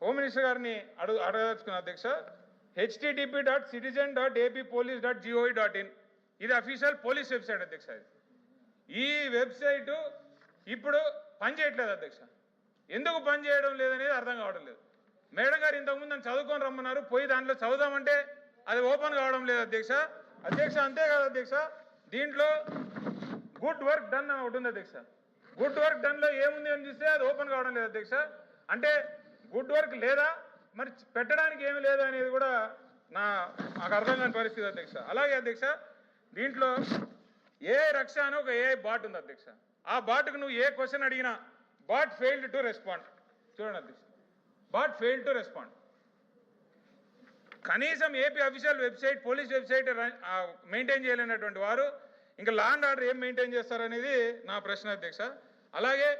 Home minister గారిని అడగదలుచుకున్న అధ్యక్ష, http.citizen.appolice.gov.in ఇది అఫీషియల్ పోలీస్ వెబ్సైట్ అధ్యక్ష. ఈ వెబ్సైటు ఇప్పుడు పనిచేయట్లేదు అధ్యక్ష. ఎందుకు పనిచేయడం లేదనేది అర్థం కావడం లేదు. మేడం గారు ఇంతకుముందు నన్ను చదువుకొని రమ్మన్నారు, పోయి దాంట్లో చదువుదామంటే అది ఓపెన్ కావడం లేదు అధ్యక్ష. అంతేకాదు అధ్యక్ష, దీంట్లో గుడ్ వర్క్ డన్ అని ఒకటి ఉంది అధ్యక్ష. గుడ్ వర్క్ డన్లో ఏముంది అని చూస్తే అది ఓపెన్ కావడం లేదు అధ్యక్ష. అంటే గుడ్ వర్క్ లేదా, మరి పెట్టడానికి ఏమి లేదు అనేది కూడా నాకు అర్థం కాని పరిస్థితి అధ్యక్ష. అలాగే అధ్యక్ష, దీంట్లో ఏ రక్ష అని ఒక ఏఐ బాట్ ఉంది అధ్యక్ష. ఆ బాట్కు నువ్వు ఏ క్వశ్చన్ అడిగినా బాట్ ఫెయిల్డ్ టు రెస్పాండ్. చూడండి అధ్యక్ష, బాట్ ఫెయిల్డ్ టు రెస్పాండ్. కనీసం AP official website, police website maintain చేయలేనటువంటి వారు ఇంకా లా అండ్ ఆర్డర్ ఏం మెయింటైన్ చేస్తారనేది నా ప్రశ్న అధ్యక్ష. అలాగే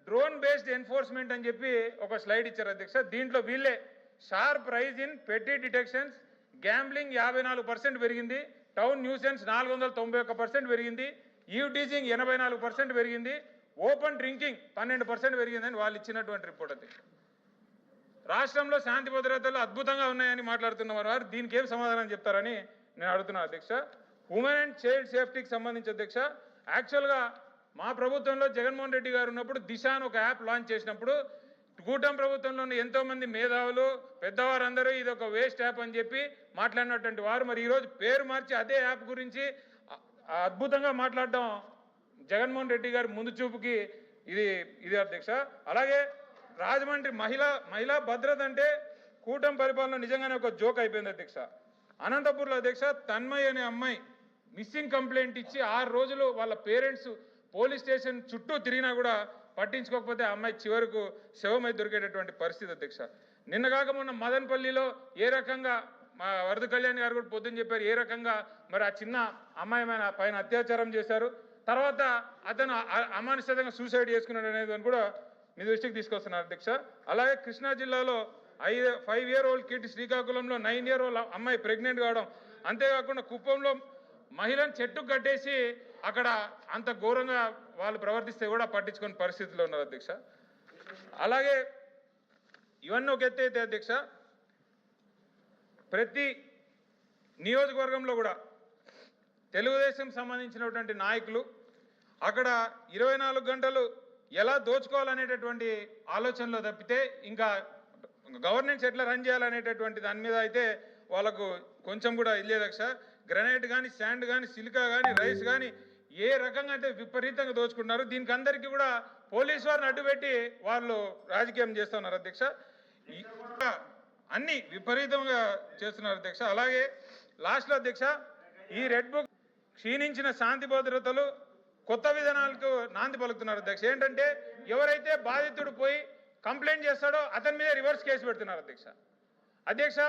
డ్రోన్ బేస్డ్ ఎన్ఫోర్స్మెంట్ అని చెప్పి ఒక స్లైడ్ ఇచ్చారు అధ్యక్ష. దీంట్లో వీళ్ళే షార్ప్ రైజ్ ఇన్ పెట్టి డిటెక్షన్స్, గ్యాంబ్లింగ్ 54% పెరిగింది, టౌన్ న్యూసెన్స్ 491% పెరిగింది, ఈవ్ టీజింగ్ 84% పెరిగింది, ఓపెన్ డ్రింకింగ్ 12% పెరిగిందని వాళ్ళు ఇచ్చినటువంటి రిపోర్ట్ అధ్యక్ష. రాష్ట్రంలో శాంతి భద్రతలు అద్భుతంగా ఉన్నాయని మాట్లాడుతున్న వారు దీనికి ఏం సమాధానం చెప్తారని నేను అడుగుతున్నాను అధ్యక్ష. ఉమెన్ అండ్ చైల్డ్ సేఫ్టీకి సంబంధించి అధ్యక్ష, యాక్చువల్గా మా ప్రభుత్వంలో జగన్మోహన్ రెడ్డి గారు ఉన్నప్పుడు దిశ అని ఒక యాప్ లాంచ్ చేసినప్పుడు కూటమి ప్రభుత్వంలోని ఎంతోమంది మేధావులు పెద్దవారందరూ ఇది ఒక వేస్ట్ యాప్ అని చెప్పి మాట్లాడినటువంటి వారు మరి ఈరోజు పేరు మార్చి అదే యాప్ గురించి అద్భుతంగా మాట్లాడడం జగన్మోహన్ రెడ్డి గారి ముందు చూపుకి ఇది అధ్యక్ష. అలాగే రాజమండ్రి మహిళా భద్రత అంటే కూటమి పరిపాలన నిజంగానే ఒక జోక్ అయిపోయింది అధ్యక్ష. అనంతపూర్లో అధ్యక్ష తన్మయ్ అనే అమ్మాయి మిస్సింగ్ కంప్లైంట్ ఇచ్చి 6 రోజులు వాళ్ళ పేరెంట్స్ పోలీస్ స్టేషన్ చుట్టూ తిరిగినా కూడా పట్టించుకోకపోతే ఆ అమ్మాయి చివరకు శవమై దొరికేటటువంటి పరిస్థితి అధ్యక్ష. నిన్న కాక మొన్న మదనపల్లిలో ఏ రకంగా మా వరద కళ్యాణ్ గారు కూడా పొద్దున్న చెప్పారు, ఏ రకంగా మరి ఆ చిన్న అమ్మాయి పైన అత్యాచారం చేశారు, తర్వాత అతను అమానుషంగా సూసైడ్ చేసుకున్నాడు అనేది కూడా మీ దృష్టికి తీసుకొస్తున్నారు అధ్యక్ష. అలాగే కృష్ణా జిల్లాలో 5 year old కిడ్, శ్రీకాకుళంలో 9 year old అమ్మాయి ప్రెగ్నెంట్ కావడం, అంతేకాకుండా కుప్పంలో మహిళను చెట్టుకు కట్టేసి అక్కడ అంత ఘోరంగా వాళ్ళు ప్రవర్తిస్తే కూడా పట్టించుకునే పరిస్థితిలో ఉన్నారు అధ్యక్ష. అలాగే ఇవన్నీ ఒక ఎత్తు అయితే అధ్యక్ష, ప్రతి నియోజకవర్గంలో కూడా తెలుగుదేశం సంబంధించినటువంటి నాయకులు అక్కడ 24 గంటలు ఎలా దోచుకోవాలనేటటువంటి ఆలోచనలో తప్పితే ఇంకా గవర్నెన్స్ ఎట్లా రన్ చేయాలనేటటువంటి దాని మీద అయితే వాళ్ళకు కొంచెం కూడా ఇల్లే అధ్యక్ష. గ్రనైట్ కానీ, శాండ్ కానీ, సిలికా కానీ, రైస్ కానీ ఏ రకంగా అయితే విపరీతంగా దోచుకుంటున్నారు. దీనికి అందరికీ కూడా పోలీసు వారిని అడ్డుపెట్టి వాళ్ళు రాజకీయం చేస్తున్నారు అధ్యక్ష. అన్ని విపరీతంగా చేస్తున్నారు అధ్యక్ష. అలాగే లాస్ట్లో అధ్యక్ష, ఈ రెడ్ బుక్ క్షీణించిన శాంతి భద్రతలు కొత్త విధానాలకు నాంది పలుకుతున్నారు అధ్యక్ష. ఏంటంటే ఎవరైతే బాధితుడు పోయి కంప్లైంట్ చేస్తాడో అతని మీద రివర్స్ కేసు పెడుతున్నారు అధ్యక్ష.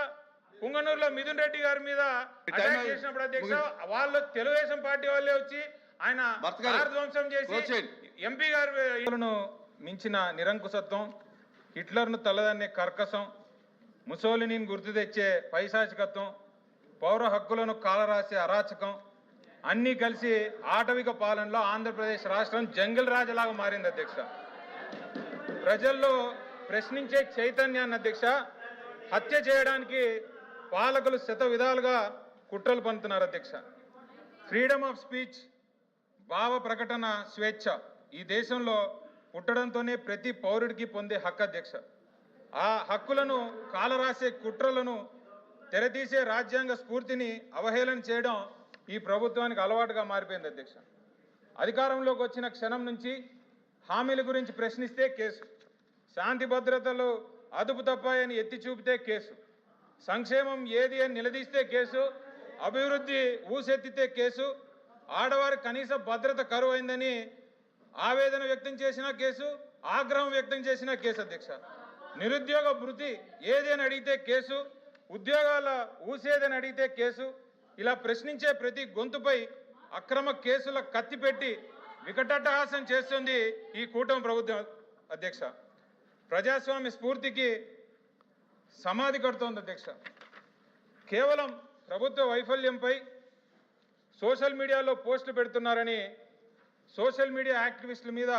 పుంగనూరులో మిథున్ రెడ్డి గారి మీద అటాక్ చేసినప్పుడు అధ్యక్ష, వాళ్ళు తెలుగుదేశం పార్టీ వాళ్ళే వచ్చి ఆయన ధ్వంసం చేసి ఎంపీ గారు మించిన నిరంకుశత్వం, హిట్లర్ను తలదన్నే కర్కసం, ముసోలినీని గుర్తు తెచ్చే పైశాచికత్వం, పౌర హక్కులను కాలరాసే అరాచకం అన్నీ కలిసి ఆటవిక పాలనలో ఆంధ్రప్రదేశ్ రాష్ట్రం జంగిల్ రాజులాగా మారింది అధ్యక్ష. ప్రజల్లో ప్రశ్నించే చైతన్యాన్ని అధ్యక్ష హత్య చేయడానికి పాలకులు శత విధాలుగా కుట్రలు పన్నుతున్నారు అధ్యక్ష. ఫ్రీడమ్ ఆఫ్ స్పీచ్, భావ ప్రకటన స్వేచ్ఛ ఈ దేశంలో పుట్టడంతోనే ప్రతి పౌరుడికి పొందే హక్కు అధ్యక్ష. ఆ హక్కులను కాలరాసే కుట్రలను తెరతీసే రాజ్యాంగ స్ఫూర్తిని అవహేళన చేయడం ఈ ప్రభుత్వానికి అలవాటుగా మారిపోయింది అధ్యక్ష. అధికారంలోకి వచ్చిన క్షణం నుంచి హామీల గురించి ప్రశ్నిస్తే కేసు, శాంతి భద్రతలు అదుపు తప్పాయని ఎత్తి చూపితే కేసు, సంక్షేమం ఏది అని నిలదీస్తే కేసు, అభివృద్ధి ఊసెత్తితే కేసు, ఆడవారి కనీస భద్రత కరువైందని ఆవేదన వ్యక్తం చేసిన కేసు, ఆగ్రహం వ్యక్తం చేసిన కేసు అధ్యక్ష. నిరుద్యోగ భృతి ఏది అని అడిగితే కేసు, ఉద్యోగాల ఊసేదని అడిగితే కేసు. ఇలా ప్రశ్నించే ప్రతి గొంతుపై అక్రమ కేసుల కత్తిపెట్టి వికటట్టహాసం చేస్తుంది ఈ కూటమి ప్రభుత్వం అధ్యక్ష. ప్రజాస్వామ్య స్ఫూర్తికి సమాధి కడుతోంది అధ్యక్ష. కేవలం ప్రభుత్వ వైఫల్యంపై సోషల్ మీడియాలో పోస్టులు పెడుతున్నారని సోషల్ మీడియా యాక్టివిస్టుల మీద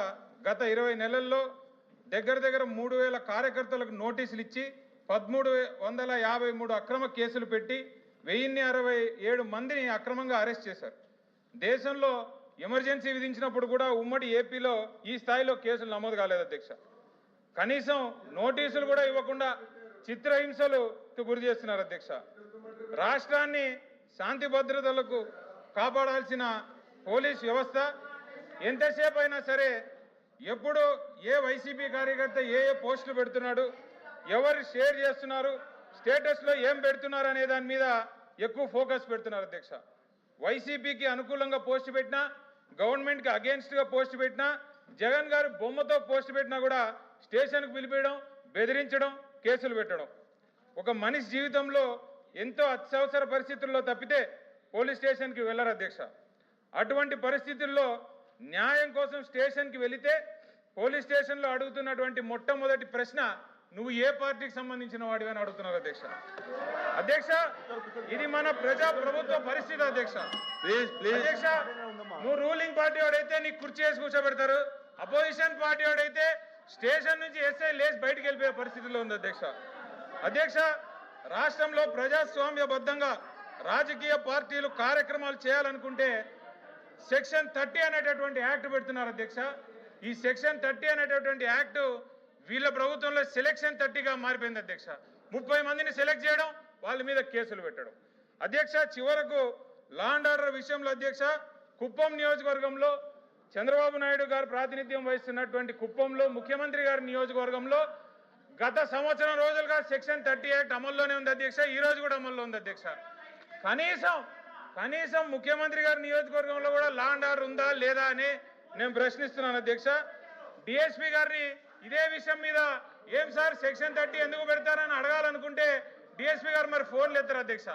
గత 20 నెలల్లో దగ్గర దగ్గర 3000 కార్యకర్తలకు నోటీసులు ఇచ్చి 1353 అక్రమ కేసులు పెట్టి 1067 మందిని అక్రమంగా అరెస్ట్ చేశారు. దేశంలో ఎమర్జెన్సీ విధించినప్పుడు కూడా ఉమ్మడి ఏపీలో ఈ స్థాయిలో కేసులు నమోదు కాలేదు అధ్యక్ష. కనీసం నోటీసులు కూడా ఇవ్వకుండా చిత్రహింసలకు గురి చేస్తున్నారు అధ్యక్ష. రాష్ట్రాన్ని శాంతి భద్రతలకు కాపాడాల్సిన పోలీస్ వ్యవస్థ ఎంతసేపు అయినా సరే ఎప్పుడు ఏ వైసీపీ కార్యకర్త ఏ పోస్టులు పెడుతున్నాడు, ఎవరు షేర్ చేస్తున్నారు, స్టేటస్లో ఏం పెడుతున్నారు అనే దాని మీద ఎక్కువ ఫోకస్ పెడుతున్నారు అధ్యక్ష. వైసీపీకి అనుకూలంగా పోస్ట్ పెట్టినా, గవర్నమెంట్కి అగేన్స్ట్గా పోస్ట్ పెట్టినా, జగన్ గారు బొమ్మతో పోస్ట్ పెట్టినా కూడా స్టేషన్కు పిలిపించడం, బెదిరించడం, కేసులు పెట్టడం. ఒక మనిషి జీవితంలో ఎంతో అత్యవసర పరిస్థితుల్లో తప్పితే పోలీస్ స్టేషన్కి వెళ్ళరు అధ్యక్ష. అటువంటి పరిస్థితుల్లో న్యాయం కోసం స్టేషన్కి వెళితే పోలీస్ స్టేషన్లో అడుగుతున్నటువంటి మొట్టమొదటి ప్రశ్న, నువ్వు ఏ పార్టీకి సంబంధించిన వాడివి అని అడుగుతున్నారు అధ్యక్ష. అధ్యక్ష, ఇది మన ప్రజా ప్రభుత్వ పరిస్థితి అధ్యక్ష. అధ్యక్ష, నువ్వు రూలింగ్ పార్టీ వాడైతే నీకు కుర్చీ వేసి కూర్చోబెడతారు, అపోజిషన్ పార్టీ వాడైతే స్టేషన్ నుంచి ఎస్ఐ లేచి బయటకు వెళ్ళిపోయే పరిస్థితిలో ఉంది అధ్యక్ష. అధ్యక్ష, రాష్ట్రంలో ప్రజాస్వామ్యబద్ధంగా రాజకీయ పార్టీలు కార్యక్రమాలు చేయాలనుకుంటే సెక్షన్ 30 అనేటటువంటి యాక్ట్ పెడుతున్నారు అధ్యక్ష. ఈ సెక్షన్ 30 అనేటటువంటి యాక్ట్ వీళ్ళ ప్రభుత్వంలో సెలక్షన్ 30గా మారిపోయింది అధ్యక్ష. 30 మందిని సెలెక్ట్ చేయడం, వాళ్ళ మీద కేసులు పెట్టడం. అధ్యక్ష, చివరకు లా అండ్ ఆర్డర్ విషయంలో అధ్యక్ష, కుప్పం నియోజకవర్గంలో చంద్రబాబు నాయుడు గారు ప్రాతినిధ్యం వహిస్తున్నటువంటి కుప్పంలో ముఖ్యమంత్రి గారి నియోజకవర్గంలో గత సంవత్సరం రోజులుగా సెక్షన్ 30 యాక్ట్ అమల్లోనే ఉంది అధ్యక్ష. ఈ రోజు కూడా అమల్లో ఉంది అధ్యక్ష. కనీసం ముఖ్యమంత్రి గారి నియోజకవర్గంలో కూడా లా అండ్ ఆర్డర్ ఉందా లేదా అని నేను ప్రశ్నిస్తున్నాను అధ్యక్ష. డిఎస్పీ గారిని ఇదే విషయం మీద ఏం సార్ సెక్షన్ 30 ఎందుకు పెడతారని అడగాలనుకుంటే డిఎస్పీ గారు మరి ఫోన్లు ఎత్తారు అధ్యక్ష.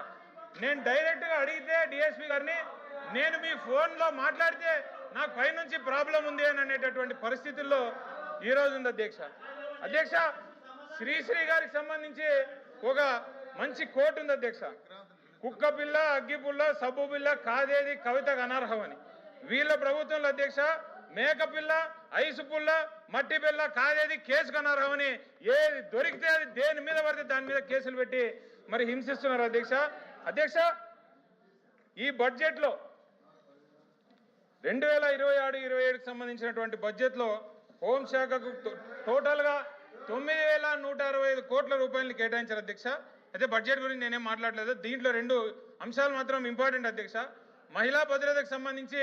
నేను డైరెక్ట్గా అడిగితే డిఎస్పీ గారిని, నేను మీ ఫోన్లో మాట్లాడితే నాకు పైనుంచి ప్రాబ్లం ఉంది అని అనేటటువంటి పరిస్థితుల్లో ఈరోజు ఉంది అధ్యక్ష. అధ్యక్ష, శ్రీశ్రీ గారికి సంబంధించి ఒక మంచి కోట్ ఉంది అధ్యక్ష. కుక్క పిల్ల, అగ్గి పుల్ల, సబ్బు పిల్ల కాదేది కవితకు అనర్హమని. వీళ్ళ ప్రభుత్వంలో అధ్యక్ష మేక పిల్ల, ఐసు పుల్ల, మట్టి పిల్ల కాదేది కేసుకు అనర్హమని ఏది దొరికితే అది దేని మీద పడితే దాని మీద కేసులు పెట్టి మరి హింసిస్తున్నారు అధ్యక్ష. అధ్యక్ష, ఈ బడ్జెట్లో 2026-27కి సంబంధించినటువంటి బడ్జెట్లో హోంశాఖకు టోటల్గా 9165 కోట్ల రూపాయలు కేటాయించారు అధ్యక్ష. అయితే బడ్జెట్ గురించి నేనేం మాట్లాడలేదు. దీంట్లో 2 అంశాలు మాత్రం ఇంపార్టెంట్ అధ్యక్ష. మహిళా భద్రతకు సంబంధించి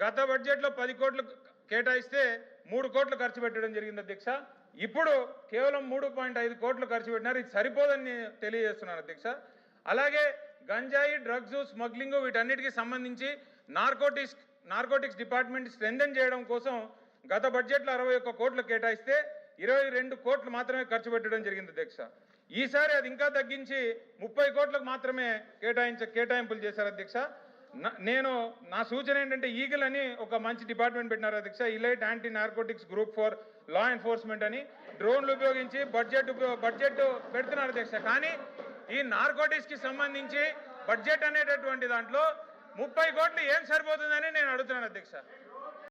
గత బడ్జెట్లో 10 కోట్లు కేటాయిస్తే 3 కోట్లు ఖర్చు పెట్టడం జరిగింది అధ్యక్ష. ఇప్పుడు కేవలం 3.5 కోట్లు ఖర్చు పెట్టినారు. ఇది సరిపోదని తెలియజేస్తున్నాను అధ్యక్ష. అలాగే గంజాయి, డ్రగ్స్, స్మగ్లింగ్ వీటన్నిటికీ సంబంధించి నార్కోటిక్స్ డిపార్ట్మెంట్ స్ట్రెంథెన్ చేయడం కోసం గత బడ్జెట్లో 61 కోట్లు కేటాయిస్తే 22 కోట్లు మాత్రమే ఖర్చు పెట్టడం జరిగింది అధ్యక్ష. ఈసారి అది ఇంకా తగ్గించి 30 కోట్లకు మాత్రమే కేటాయింపులు చేశారు అధ్యక్ష. నా సూచన ఏంటంటే ఈగల్ అని ఒక మంచి డిపార్ట్మెంట్ పెట్టినారు అధ్యక్ష. Elite anti narcotics group for law enforcement అని డ్రోన్లు ఉపయోగించి బడ్జెట్ పెడుతున్నారు అధ్యక్ష. కానీ ఈ నార్కోటిక్స్కి సంబంధించి బడ్జెట్ అనేటటువంటి దాంట్లో 30 కోట్లు ఏం సరిపోతుందని నేను అడుగుతున్నాను అధ్యక్ష.